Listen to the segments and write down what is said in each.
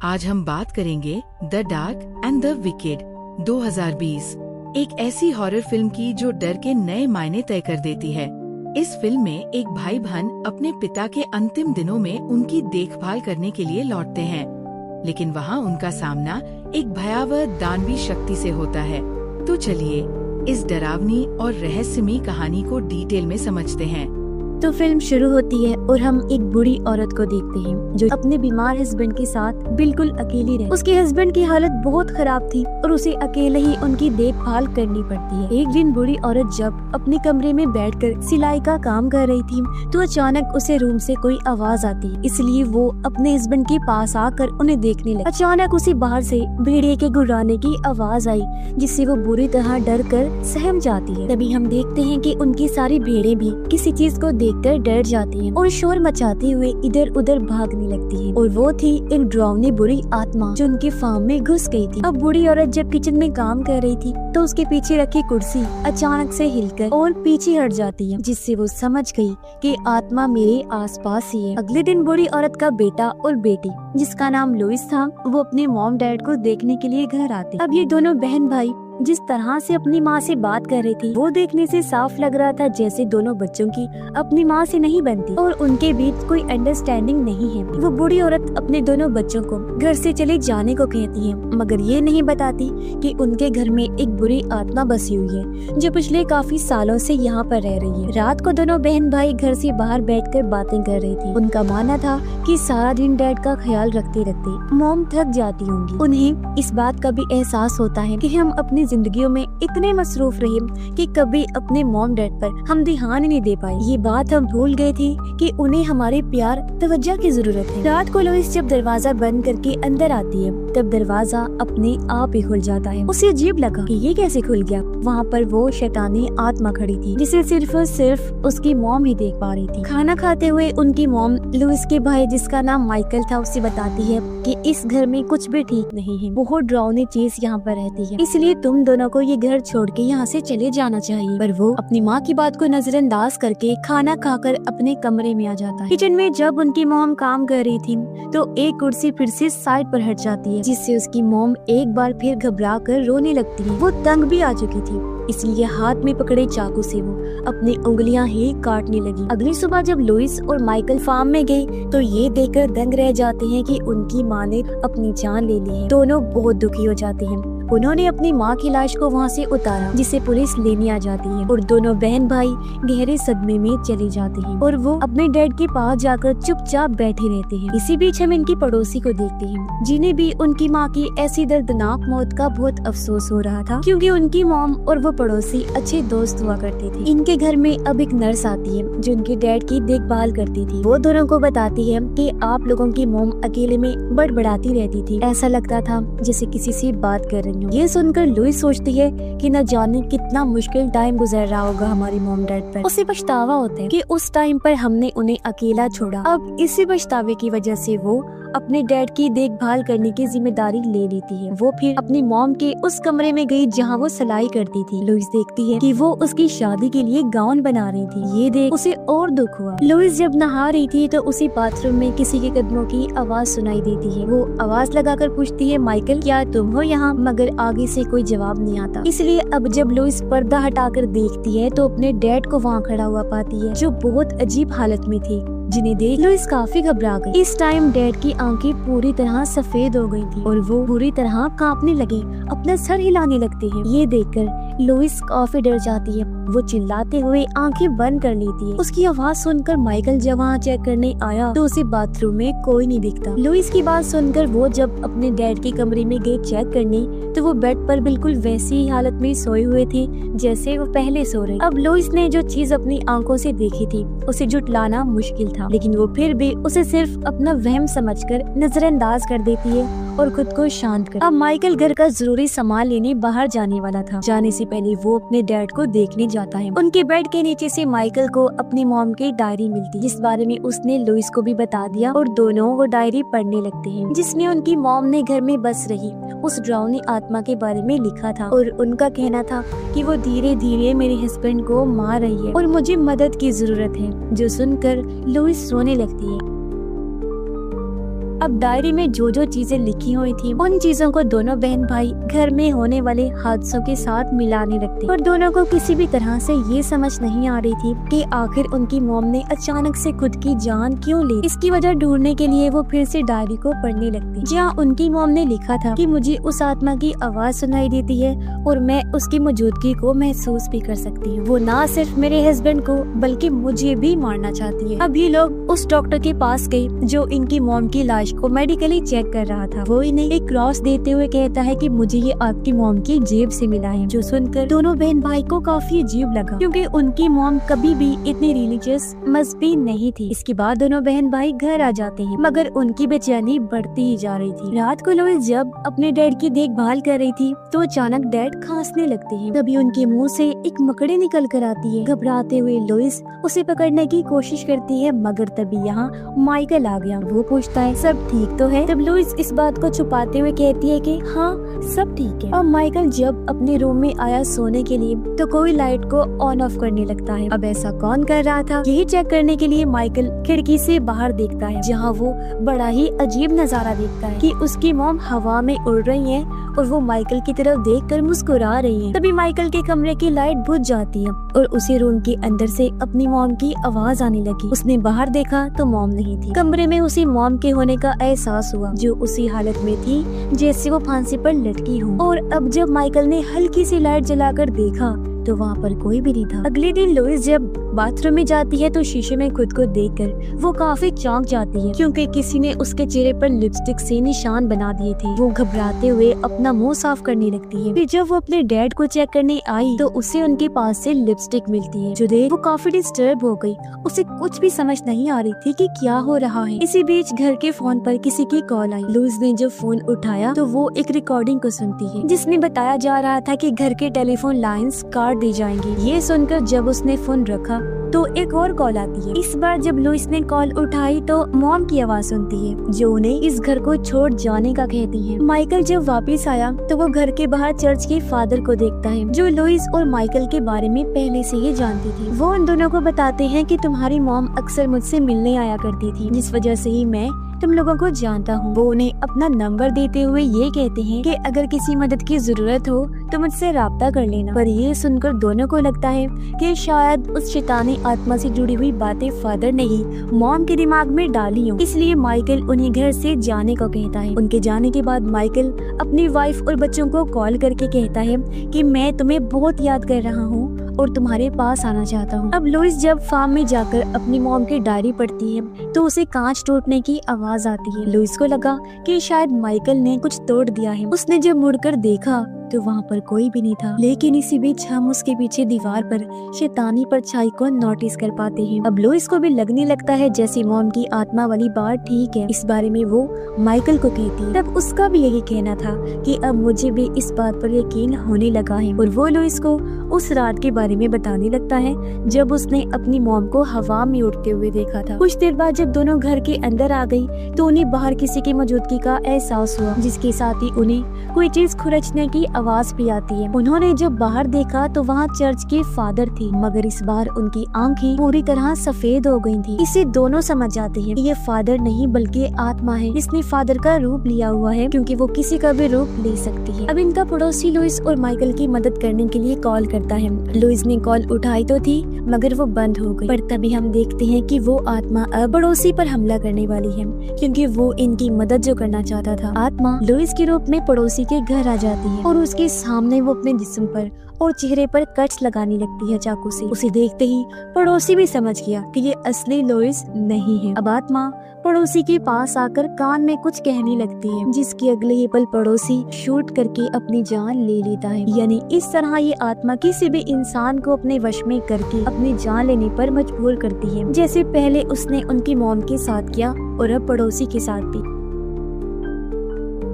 आज हम बात करेंगे the dark and the wicked 2020, एक ऐसी हॉरर फिल्म की जो डर के नए मायने तय कर देती है। इस फिल्म में एक भाई बहन अपने पिता के अंतिम दिनों में उनकी देखभाल करने के लिए लौटते हैं, लेकिन वहाँ उनका सामना एक भयावह दानवी शक्ति से होता है। तो चलिए इस डरावनी और रहस्यमयी कहानी को डिटेल में समझते हैं। तो फिल्म शुरू होती है और हम एक बूढ़ी औरत को देखते हैं जो अपने बीमार हस्बैंड के साथ बिल्कुल अकेली रहे। उसके हस्बैंड की हालत बहुत खराब थी और उसे अकेले ही उनकी देखभाल करनी पड़ती है। एक दिन बूढ़ी औरत जब अपने कमरे में बैठकर सिलाई का काम कर रही थी तो अचानक उसे रूम से कोई आवाज आती, इसलिए वो अपने हस्बैंड के पास आकर उन्हें देखने लगी। अचानक उसे बाहर से भेड़िए के गुर्राने की आवाज आई, जिससे वो बुरी तरह डर कर सहम जाती है। तभी हम देखते हैं कि उनकी सारी भेड़ें भी किसी चीज को देखकर डर जाती हैं और शोर मचाते हुए इधर उधर भागने लगती हैं। और वो थी एक डरावनी बुरी आत्मा जो उनके फार्म में घुस गई थी। अब बूढ़ी औरत जब किचन में काम कर रही थी तो उसके पीछे रखी कुर्सी अचानक से हिलकर और पीछे हट जाती है, जिससे वो समझ गई कि आत्मा मेरे आसपास ही है। अगले दिन बूढ़ी औरत का बेटा और बेटी, जिसका नाम लुइस था, वो अपने मॉम डैड को देखने के लिए घर आते। अब ये दोनों बहन भाई जिस तरह से अपनी माँ से बात कर रही थी वो देखने से साफ लग रहा था जैसे दोनों बच्चों की अपनी माँ से नहीं बनती और उनके बीच कोई अंडरस्टैंडिंग नहीं है। वो बूढ़ी औरत अपने दोनों बच्चों को घर से चले जाने को कहती है, मगर ये नहीं बताती कि उनके घर में एक बुरी आत्मा बसी हुई है जो पिछले काफी सालों से यहाँ पर रह रही है। रात को दोनों बहन भाई घर से बाहर बैठकर बातें कर रही थी। उनका मानना था कि सारा दिन डैड का ख्याल रखते रखते मॉम थक जाती होंगी। उन्हें इस बात का भी एहसास होता है कि हम अपनी जिंदगियों में इतने मसरूफ रहे कि कभी अपने मॉम डैड पर हम ध्यान ही नहीं दे पाए। ये बात हम भूल गए थे कि उन्हें हमारे प्यार तवज्जो की जरूरत है। रात को लुइस जब दरवाजा बंद करके अंदर आती है तब दरवाजा अपने आप ही खुल जाता है। उसे अजीब लगा कि ये कैसे खुल गया। वहाँ पर वो शैतानी आत्मा खड़ी थी जिसे सिर्फ और सिर्फ उसकी मॉम ही देख पा रही थी। खाना खाते हुए उनकी मॉम लुइस के भाई, जिसका नाम माइकल था, उसे बताती है कि इस घर में कुछ भी ठीक नहीं है। बहुत डरावनी चीज यहाँ पर रहती है, इसलिए तुम दोनों को ये घर छोड़ के यहाँ से चले जाना चाहिए। पर वो अपनी माँ की बात को नजरअंदाज करके खाना खाकर अपने कमरे में आ जाता है। किचन में जब उनकी मॉम काम कर रही थी तो एक कुर्सी फिर से साइड पर हट जाती है, जिससे उसकी मॉम एक बार फिर घबरा कर रोने लगती है। वो तंग भी आ चुकी थी, इसलिए हाथ में पकड़े चाकू से वो अपनी उंगलियां ही काटने लगी। अगली सुबह जब लुइस और माइकल फार्म में गए तो ये देखकर दंग रह जाते हैं कि उनकी माँ ने अपनी जान ले ली है। दोनों बहुत दुखी हो जाते हैं। उन्होंने अपनी माँ की लाश को वहाँ से उतारा, जिसे पुलिस लेने आ जाती है और दोनों बहन भाई गहरे सदमे में चले जाते हैं और वो अपने डैड के पास जाकर चुपचाप बैठे रहते हैं। इसी बीच हम इनकी पड़ोसी को देखते हैं, जिन्हें भी उनकी माँ की ऐसी दर्दनाक मौत का बहुत अफसोस हो रहा था, क्योंकि उनकी मॉम और वो पड़ोसी अच्छे दोस्त हुआ करते थे। इनके घर में अब एक नर्स आती है जो उनके डैड की देखभाल करती थी। वो दोनों को बताती है कि आप लोगों की मॉम अकेले में बड़बड़ाती रहती थी, ऐसा लगता था जैसे किसी से बात कर रही। ये सुनकर लुइस सोचती है कि न जाने कितना मुश्किल टाइम गुजर रहा होगा हमारी मॉम डैड पर। उसे पछतावा होता है कि उस टाइम पर हमने उन्हें अकेला छोड़ा। अब इसी पछतावे की वजह से वो अपने डैड की देखभाल करने की जिम्मेदारी ले लेती है। वो फिर अपनी मॉम के उस कमरे में गई जहाँ वो सिलाई करती थी। लुइस देखती है कि वो उसकी शादी के लिए गाउन बना रही थी। ये देख उसे और दुख हुआ। लुइस जब नहा रही थी तो उसे बाथरूम में किसी के कदमों की आवाज सुनाई देती है। वो आवाज लगाकर पूछती है, माइकल क्या तुम हो यहाँ? मगर आगे से कोई जवाब नहीं आता। इसलिए अब जब लुइस पर्दा हटाकर देखती है तो अपने डैड को वहाँ खड़ा हुआ पाती है, जो बहुत अजीब हालत में थे, जिन्हें देख लुइस काफी घबरा गई। इस टाइम डैड की आंखें पूरी तरह सफेद हो गई थी और वो बुरी तरह कांपने लगे, अपना सर हिलाने लगते हैं। ये देखकर लुइस काफी डर जाती है। वो चिल्लाते हुए आंखें बंद कर लेती है। उसकी आवाज सुनकर माइकल जब वहाँ चेक करने आया तो उसे बाथरूम में कोई नहीं दिखता। लुइस की बात सुनकर वो जब अपने डैड के कमरे में गए चेक करने तो वो बेड पर बिल्कुल वैसी ही हालत में सोए हुए थे जैसे वो पहले सो रहे। अब लुइस ने जो चीज अपनी आंखों से देखी थी उसे जुटलाना मुश्किल था, लेकिन वो फिर भी उसे सिर्फ अपना वहम समझकर नजरअंदाज कर देती है और खुद को शांत कर। अब माइकल घर का जरूरी सामान लेने बाहर जाने वाला था। जाने से पहले वो अपने डैड को देखने जाता है। उनके बेड के नीचे से माइकल को अपनी मॉम की डायरी मिलती, जिस बारे में उसने लुइस को भी बता दिया और दोनों वो डायरी पढ़ने लगते हैं, जिसमें उनकी मॉम ने घर में बस रही उस डरावनी आत्मा के बारे में लिखा था और उनका कहना था कि वो धीरे धीरे मेरे हस्बैंड को मार रही है और मुझे मदद की जरूरत है। जो सुनकर लुइस रोने लगती है। अब डायरी में जो जो चीजें लिखी हुई थी उन चीजों को दोनों बहन भाई घर में होने वाले हादसों के साथ मिलाने लगते, पर दोनों को किसी भी तरह से ये समझ नहीं आ रही थी कि आखिर उनकी मॉम ने अचानक से खुद की जान क्यों ली। इसकी वजह ढूंढने के लिए वो फिर से डायरी को पढ़ने लगती, जहाँ उनकी मॉम ने लिखा था कि मुझे उस आत्मा की आवाज सुनाई देती है और मैं उसकी मौजूदगी को महसूस भी कर सकती हूँ। वो ना सिर्फ मेरे हस्बैंड को बल्कि मुझे भी मारना चाहती है। अब ये लोग उस डॉक्टर के पास गए जो इनकी मॉम की लाश को मेडिकली चेक कर रहा था। वो इन्हें एक क्रॉस देते हुए कहता है कि मुझे ये आपकी मॉम की जेब से मिला है, जो सुनकर दोनों बहन भाई को काफी अजीब लगा क्योंकि उनकी मॉम कभी भी इतनी रिलीजियस मजहबी नहीं थी। इसके बाद दोनों बहन भाई घर आ जाते हैं, मगर उनकी बेचैनी बढ़ती ही जा रही थी। रात को लोइस जब अपने डैड की देखभाल कर रही थी तो अचानक डैड खांसने लगते हैं। तभी उनके मुंह से एक मकड़ी निकल कर आती है। घबराते हुए लोइस उसे पकड़ने की कोशिश करती है, मगर तभी यहाँ माइकल आ गया। वो पूछता है सब ठीक तो है। तब लोइस इस बात को छुपाते हुए कहती है कि हाँ सब ठीक है। अब माइकल जब अपने रूम में आया सोने के लिए तो कोई लाइट को ऑन ऑफ करने लगता है। अब ऐसा कौन कर रहा था यही चेक करने के लिए माइकल खिड़की से बाहर देखता है, जहाँ वो बड़ा ही अजीब नजारा देखता है कि उसकी मॉम हवा में उड़ रही है और वो माइकल की तरफ देखकर मुस्कुरा रही है। तभी माइकल के कमरे की लाइट बुझ जाती है और उसे रूम के अंदर से अपनी मॉम की आवाज आने लगी। उसने बाहर देखा तो मॉम नहीं थी। कमरे में उसे मॉम के होने का एहसास हुआ, जो उसी हालत में थी जैसे वो फांसी पर लटकी हो। और अब जब माइकल ने हल्की सी लाइट जलाकर देखा तो वहाँ पर कोई भी नहीं था। अगले दिन लोइस जब बाथरूम में जाती है तो शीशे में खुद को देखकर वो काफी चौंक जाती है क्योंकि किसी ने उसके चेहरे पर लिपस्टिक से निशान बना दिए थे। वो घबराते हुए अपना मुंह साफ करने लगती है। फिर जब वो अपने डैड को चेक करने आई तो उसे उनके पास से लिपस्टिक मिलती है, जो देख वो काफी डिस्टर्ब हो गई। उसे कुछ भी समझ नहीं आ रही थी कि क्या हो रहा है। इसी बीच घर के फोन पर किसी की कॉल आई। लुइस ने जब फोन उठाया तो वो एक रिकॉर्डिंग को सुनती है जिसमें बताया जा रहा था कि घर के टेलीफोन लाइंस काट दी जाएंगी। ये सुनकर जब उसने फोन रखा तो एक और कॉल आती है। इस बार जब लुइस ने कॉल उठाई तो मॉम की आवाज सुनती है, जो उन्हें इस घर को छोड़ जाने का कहती है। माइकल जब वापस आया तो वो घर के बाहर चर्च के फादर को देखता है, जो लुइस और माइकल के बारे में पहले से ही जानती थी। वो उन दोनों को बताते हैं कि तुम्हारी मॉम अक्सर मुझसे मिलने आया करती थी, जिस वजह से ही मैं तुम लोगों को जानता हूँ। वो उन्हें अपना नंबर देते हुए ये कहते हैं कि अगर किसी मदद की जरूरत हो तो मुझसे राब्ता कर लेना। पर ये सुनकर दोनों को लगता है कि शायद उस शैतानी आत्मा से जुड़ी हुई बातें फादर ने ही मॉम के दिमाग में डाली हो, इसलिए माइकल उन्हें घर से जाने को कहता है। उनके जाने के बाद माइकल अपनी वाइफ और बच्चों को कॉल करके कहता है कि मैं तुम्हें बहुत याद कर रहा हूँ और तुम्हारे पास आना चाहता हूँ। अब लुइस जब फार्म में जाकर अपनी मॉम की डायरी पढ़ती है तो उसे कांच टूटने की आवाज आती है। लुइस को लगा कि शायद माइकल ने कुछ तोड़ दिया है। उसने जब मुड़कर देखा तो वहाँ पर कोई भी नहीं था, लेकिन इसी बीच हम उसके पीछे दीवार पर शैतानी परछाई को नोटिस कर पाते हैं। अब लुइस को भी लगने लगता है जैसे मॉम की आत्मा वाली बात ठीक है। इस बारे में वो माइकल को कहती है। तब उसका भी यही कहना था कि अब मुझे भी इस बात पर यकीन होने लगा है, और वो लुइस को उस रात के बारे में बताने लगता है जब उसने अपनी मॉम को हवा में उड़ते हुए देखा था। कुछ देर बाद जब दोनों घर के अंदर आ गई तो उन्हें बाहर किसी की मौजूदगी का एहसास हुआ, जिसके साथ ही उन्हें कोई चीज खुरचने की आवाज भी आती है। उन्होंने जब बाहर देखा तो वहाँ चर्च के फादर थे, मगर इस बार उनकी आंखें पूरी तरह सफेद हो गई थी। इसे दोनों समझ जाते हैं कि ये फादर नहीं बल्कि आत्मा है, इसने फादर का रूप लिया हुआ है क्योंकि वो किसी का भी रूप ले सकती है। अब इनका पड़ोसी लुइस और माइकल की मदद करने के लिए कॉल करता है। लुइस ने कॉल उठाई तो थी मगर वो बंद हो गई। पर तभी हम देखते हैं कि वो आत्मा अब पड़ोसी पर हमला करने वाली है, क्योंकि वो इनकी मदद जो करना चाहता था। आत्मा लुइस के रूप में पड़ोसी के घर आ जाती है और उसके सामने वो अपने जिस्म पर और चेहरे पर कट्स लगाने लगती है चाकू से। उसे देखते ही पड़ोसी भी समझ गया कि ये असली लुइस नहीं है। अब आत्मा पड़ोसी के पास आकर कान में कुछ कहने लगती है, जिसके अगले ही पल पड़ोसी शूट करके अपनी जान ले लेता है। यानी इस तरह ये आत्मा किसी भी इंसान को अपने वश में करके अपनी जान लेने पर मजबूर करती है, जैसे पहले उसने उनकी मॉम के साथ किया और अब पड़ोसी के साथ भी।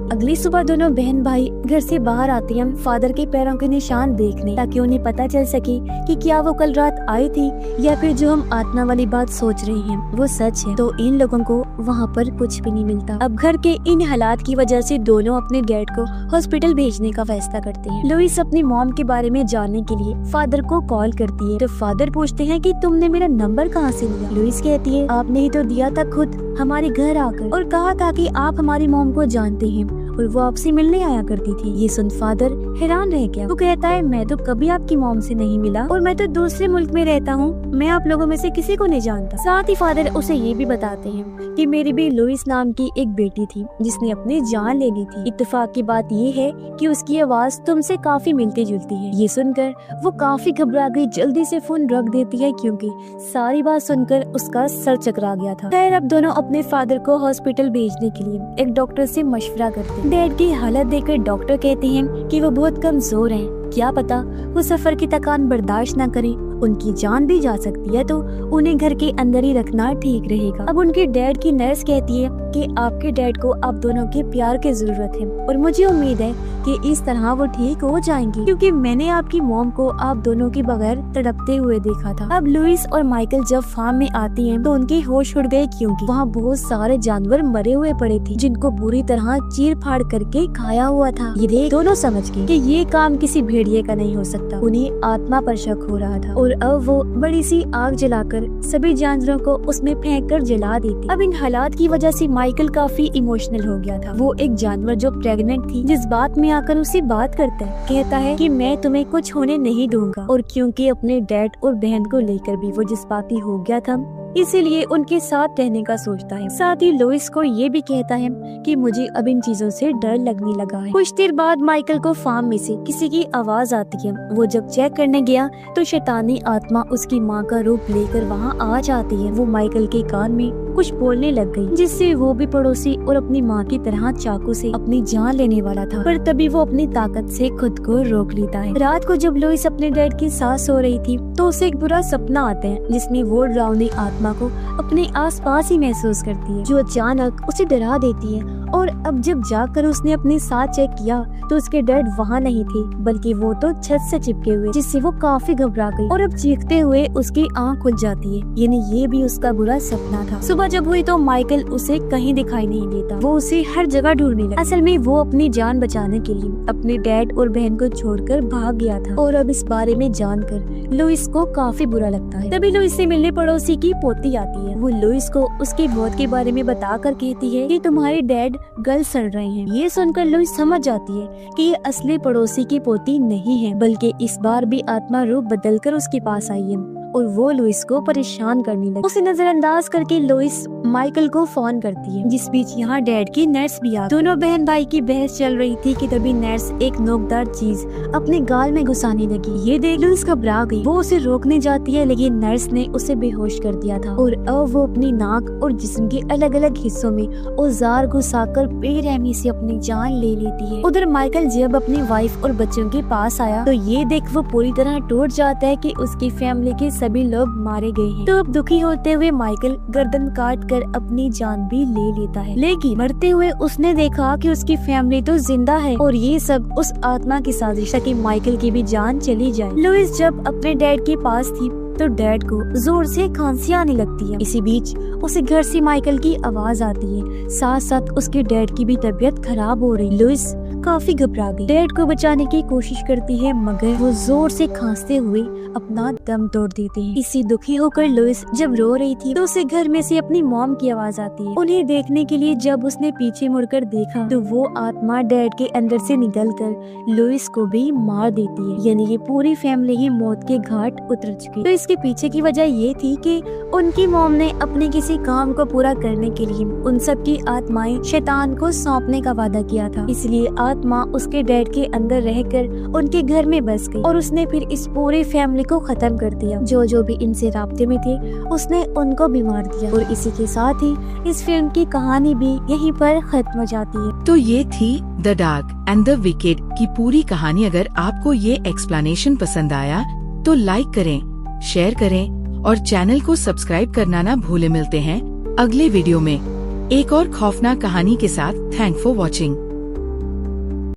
अगली सुबह दोनों बहन भाई घर से बाहर आते हैं फादर के पैरों के निशान देखने, ताकि उन्हें पता चल सके कि क्या वो कल रात आई थी या फिर जो हम आत्मा वाली बात सोच रहे हैं वो सच है। तो इन लोगों को वहाँ पर कुछ भी नहीं मिलता। अब घर के इन हालात की वजह से दोनों अपने डैड को हॉस्पिटल भेजने का फैसला करते हैं। लुइस अपनी मॉम के बारे में जानने के लिए फादर को कॉल करती है, तो फादर पूछते हैं कि तुमने मेरा नंबर कहाँ से लिया। लुइस कहती है आपने ही तो दिया था खुद हमारे घर आकर, और कहा था कि आप हमारी मॉम को जानते हैं और वो आपसे मिलने आया करती थी। ये सुन फादर हैरान रह गया। वो कहता है मैं तो कभी आपकी मॉम से नहीं मिला और मैं तो दूसरे मुल्क में रहता हूँ, मैं आप लोगों में से किसी को नहीं जानता। साथ ही फादर उसे ये भी बताते हैं कि मेरी भी लुइस नाम की एक बेटी थी जिसने अपनी जान ले ली थी। इत्तेफाक की बात ये है कि उसकी आवाज तुमसे काफी मिलती जुलती है। ये सुनकर वो काफी घबरा गई, जल्दी से फोन रख देती है क्योंकि सारी बात सुनकर उसका सर चकरा गया था। खैर अब दोनों अपने फादर को हॉस्पिटल भेजने के लिए एक डॉक्टर से मशवरा करते हैं। डैड की हालत देखकर डॉक्टर कहते हैं कि वो बहुत कमजोर हैं, क्या पता वो सफर की थकान बर्दाश्त न करें, उनकी जान भी जा सकती है, तो उन्हें घर के अंदर ही रखना ठीक रहेगा। अब उनके डैड की नर्स कहती है कि आपके डैड को आप दोनों के प्यार की जरूरत है और मुझे उम्मीद है कि इस तरह वो ठीक हो जाएंगी, क्योंकि मैंने आपकी मॉम को आप दोनों के बगैर तड़पते हुए देखा था। अब लुइस और माइकल जब फार्म में आती हैं तो उनके होश उड़ गए, क्योंकि वहाँ बहुत सारे जानवर मरे हुए पड़े थे जिनको बुरी तरह चीर फाड़ करके खाया हुआ था। ये देख दोनों समझ गए कि ये काम किसी भेड़िए का नहीं हो सकता। उन्हें आत्मा पर शक हो रहा था और अब वो बड़ी सी आग जलाकर सभी जानवरों को उसमें फेंक कर जला देती। अब इन हालात की वजह से माइकल काफी इमोशनल हो गया था। वो एक जानवर जो प्रेग्नेंट थी जिस बात में आकर उसे बात करता है, कहता है कि मैं तुम्हें कुछ होने नहीं दूंगा। और क्योंकि अपने डैड और बहन को लेकर भी वो जज्बाती हो गया था, इसीलिए उनके साथ रहने का सोचता है। साथ ही लुइस को ये भी कहता है कि मुझे अब इन चीजों से डर लगने लगा है। कुछ देर बाद माइकल को फार्म में से किसी की आवाज आती है। वो जब चेक करने गया तो शैतानी आत्मा उसकी माँ का रूप लेकर वहाँ आ जाती है। वो माइकल के कान में कुछ बोलने लग गई, जिससे वो भी पड़ोसी और अपनी माँ की तरह चाकू से अपनी जान लेने वाला था, पर तभी वो अपनी ताकत से खुद को रोक लेता है। रात को जब लुइस अपने डैड के साथ सो रही थी तो उसे एक बुरा सपना आता है जिसमें वो डरावनी आत्मा को अपने आसपास ही महसूस करती है, जो अचानक उसे डरा देती है। और अब जब जाकर उसने अपने साथ चेक किया तो उसके डैड वहाँ नहीं थे, बल्कि वो तो छत से चिपके हुए, जिससे वो काफी घबरा गई और अब चीखते हुए उसकी आंख खुल जाती है, यानी ये भी उसका बुरा सपना था। सुबह जब हुई तो माइकल उसे कहीं दिखाई नहीं देता। वो उसे हर जगह ढूंढने लगा। असल में वो अपनी जान बचाने के लिए अपने डैड और बहन को छोड़कर भाग गया था। और अब इस बारे में जानकर लुइस को काफी बुरा लगता है। तभी लुइस से मिलने पड़ोसी की पोती आती है। वो लुइस को उसकी मौत के बारे में बताकर कहती है कि तुम्हारे डैड गल सड़ रहे हैं। ये सुनकर लुइस समझ जाती है कि ये असली पड़ोसी की पोती नहीं है, बल्कि इस बार भी आत्मा रूप बदलकर उसके पास आई है और वो लुइस को परेशान करने लगी। उसे नजरअंदाज करके लुइस माइकल को फोन करती है। जिस बीच यहाँ डैड की नर्स भी आ। दोनों बहन भाई की बहस चल रही थी कि तभी नर्स एक नोकदार चीज अपने गाल में घुसाने लगी। ये देख लुइस घबरा गई। वो उसे रोकने जाती है, लेकिन नर्स ने उसे बेहोश कर दिया था और अब वो अपनी नाक और जिस्म के अलग अलग हिस्सों में औजार घुसाकर बेरहमी से अपनी जान ले लेती है। उधर माइकल जब अपनी वाइफ और बच्चों के पास आया तो ये देख वो पूरी तरह टूट जाता है कि उसकी फैमिली के सभी लोग मारे गए हैं। तो अब दुखी होते हुए माइकल गर्दन काट कर अपनी जान भी ले लेता है, लेकिन मरते हुए उसने देखा कि उसकी फैमिली तो जिंदा है और ये सब उस आत्मा की साजिश है कि माइकल की भी जान चली जाए। लुइस जब अपने डैड के पास थी तो डैड को जोर से खांसी आने लगती है। इसी बीच उसे घर से माइकल की आवाज आती है, साथ साथ उसके डैड की भी तबीयत खराब हो रही। लुइस काफी घबरा गई, डैड को बचाने की कोशिश करती है, मगर वो जोर से खांसते हुए अपना दम तोड़ देते हैं। इसी दुखी होकर लुइस जब रो रही थी तो उसे घर में से अपनी मॉम की आवाज आती है। उन्हें देखने के लिए जब उसने पीछे मुड़कर देखा तो वो आत्मा डैड के अंदर से निकलकर लुइस को भी मार देती है, यानी ये पूरी फैमिली ही मौत के घाट उतर चुकी। तो इसके पीछे की वजह ये थी कि उनकी मॉम ने अपने किसी काम को पूरा करने के लिए उन सब की आत्माएं शैतान को सौंपने का वादा किया था, इसलिए आत्मा उसके डैड के अंदर रहकर उनके घर में बस गई और उसने फिर इस पूरी फैमिली को खत्म कर दिया। जो भी इनसे राब्ते में थे उसने उनको भी मार दिया। और इसी के साथ ही इस फिल्म की कहानी भी यहीं पर खत्म हो जाती है। तो ये थी the dark and the wicked की पूरी कहानी। अगर आपको ये एक्सप्लेनेशन पसंद आया तो लाइक करें, शेयर करें और चैनल को सब्सक्राइब करना ना भूलें। मिलते हैं अगले वीडियो में एक और खौफनाक कहानी के साथ। Thank for watching.